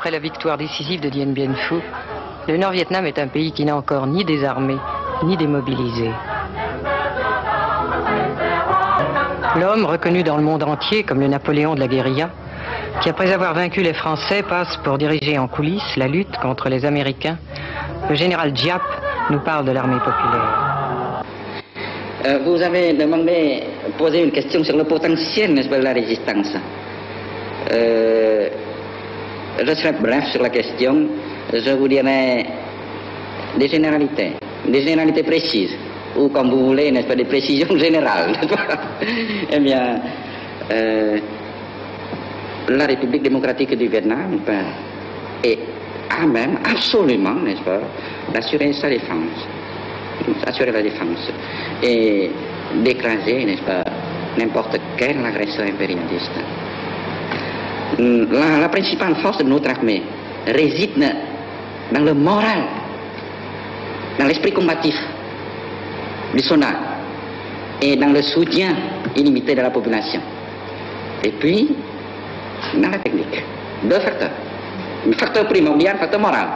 après la victoire décisive de Dien Bien Phu, le Nord-Vietnam est un pays qui n'a encore ni désarmé, ni démobilisé. L'homme, reconnu dans le monde entier comme le Napoléon de la guérilla, qui après avoir vaincu les Français passe pour diriger en coulisses la lutte contre les Américains, le général Giap nous parle de l'armée populaire. Vous avez posé une question sur le potentiel, n'est-ce pas, de la résistance. Je serai bref sur la question. Je vous dirai des généralités précises, ou comme vous voulez, n'est-ce pas, des précisions générales. Eh bien, la République démocratique du Vietnam a même absolument, n'est-ce pas, d'assurer sa défense, assurer la défense et d'écraser, n'est-ce pas, n'importe quel agresseur impérialiste. La principale force de notre armée réside dans le moral, dans l'esprit combatif du soldat et dans le soutien illimité de la population. Et puis, dans la technique. Deux facteurs. Le facteur primordial, le facteur moral.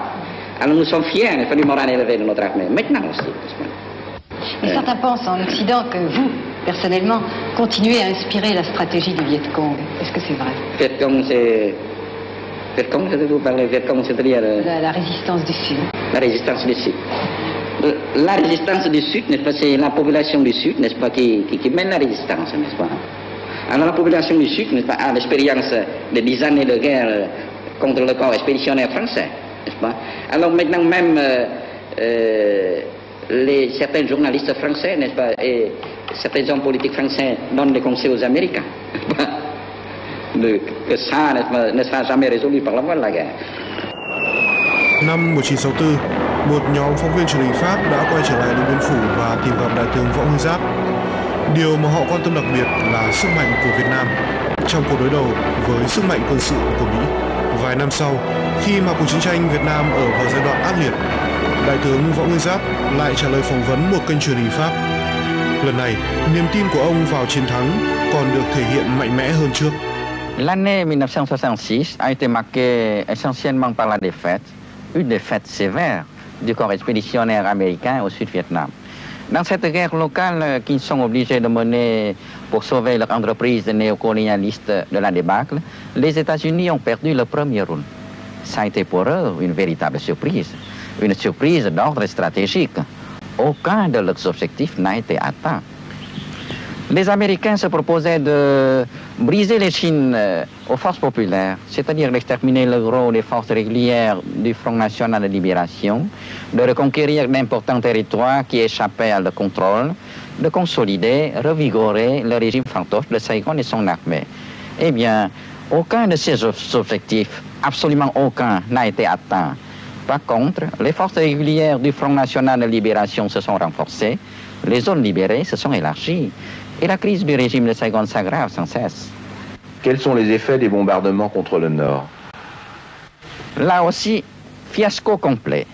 Alors nous sommes fiers du moral élevé de notre armée. Maintenant aussi. Mais certains pensent en Occident que vous, personnellement, continuez à inspirer la stratégie du Viet Cong. Est-ce que c'est vrai? Viet Cong, c'est... Viet Cong, vous parlez Viet Cong, c'est-à-dire... La résistance du Sud. La résistance du Sud. La résistance du Sud, n'est-ce pas, c'est la population du Sud, n'est-ce pas, qui mène la résistance, n'est-ce pas. Alors la population du Sud, n'est-ce pas, a l'expérience de 10 années de guerre contre le corps expéditionnaire français, n'est-ce pas. Alors maintenant même, certains journalistes français, n'est-ce pas, et certains hommes politiques français donnent des conseils aux Américains, que ça ne sera jamais résolu par la voie de la guerre. Năm 1964, một nhóm phóng viên truyền hình Pháp đã quay trở lại Điện Biên Phủ và tìm gặp Đại tướng Võ Nguyên Giáp. Điều mà họ quan tâm đặc biệt là sức mạnh của Việt Nam trong cuộc đối đầu với sức mạnh quân sự của Mỹ. Vài năm sau, khi mà cuộc chiến tranh Việt Nam ở vào giai đoạn ác liệt, Đại tướng Võ Nguyên Giáp lại trả lời phỏng vấn một kênh truyền hình Pháp. Lần này, niềm tin của ông vào chiến thắng còn được thể hiện mạnh mẽ hơn trước. L'année 1966 a été marquée essentiellement par la défaite, une défaite sévère du corps expéditionnaire américain au Sud-Vietnam. Dans cette guerre locale qu'ils sont obligés de mener pour sauver leur entreprise néocolonialiste de la débâcle, les États-Unis ont perdu le premier rôle. Ça a été pour eux une véritable surprise, une surprise d'ordre stratégique. Aucun de leurs objectifs n'a été atteint. Les Américains se proposaient de briser les Chines aux forces populaires, c'est-à-dire d'exterminer le gros des forces régulières du Front National de Libération, de reconquérir d'importants territoires qui échappaient à leur contrôle, de consolider, revigorer le régime fantoche de Saigon et son armée. Eh bien, aucun de ces objectifs, absolument aucun, n'a été atteint. Par contre, les forces régulières du Front National de Libération se sont renforcées, les zones libérées se sont élargies, et la crise du régime de Saigon s'aggrave sans cesse. Quels sont les effets des bombardements contre le Nord? Là aussi, fiasco complet.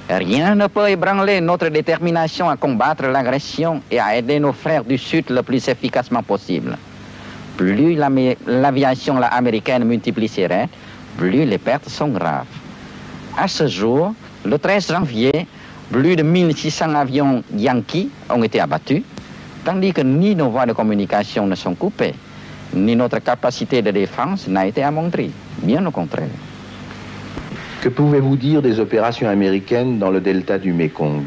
Rien ne peut ébranler notre détermination à combattre l'agression et à aider nos frères du Sud le plus efficacement possible. Plus l'aviation américaine multiplie ses raids, plus les pertes sont graves. À ce jour, le 13 janvier, plus de 1600 avions Yankee ont été abattus, tandis que ni nos voies de communication ne sont coupées, ni notre capacité de défense n'a été amoindrie, bien au contraire. Que pouvez-vous dire des opérations américaines dans le delta du Mékong?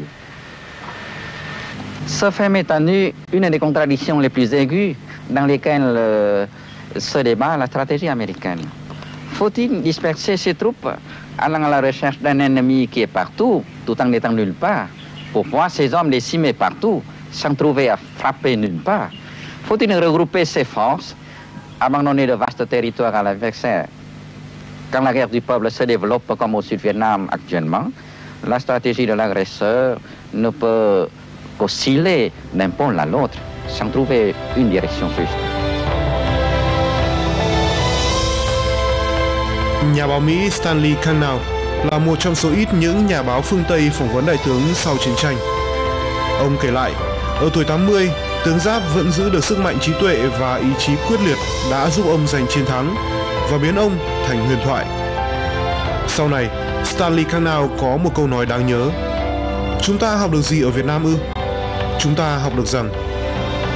Ce fait met à nu une des contradictions les plus aiguës dans lesquelles se débat la stratégie américaine. Faut-il disperser ses troupes allant à la recherche d'un ennemi qui est partout, tout en n'étant nulle part, pour voir ces hommes décimés partout, sans trouver à frapper nulle part? Faut-il regrouper ses forces, abandonner de vastes territoires à l'adversaire? Quand la guerre du peuple se développe comme au Sud-Vietnam actuellement, la stratégie de l'agresseur ne peut qu'osciller d'un pôle à l'autre, sans trouver une direction juste. Nhà báo Mỹ Stanley Kanal là một trong số ít những nhà báo phương Tây phỏng vấn đại tướng sau chiến tranh. Ông kể lại, ở tuổi 80, tướng Giáp vẫn giữ được sức mạnh trí tuệ và ý chí quyết liệt đã giúp ông giành chiến thắng và biến ông thành huyền thoại. Sau này, Stanley Cannell có một câu nói đáng nhớ: chúng ta học được gì ở Việt Nam ư? Chúng ta học được rằng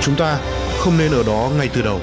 chúng ta không nên ở đó ngay từ đầu.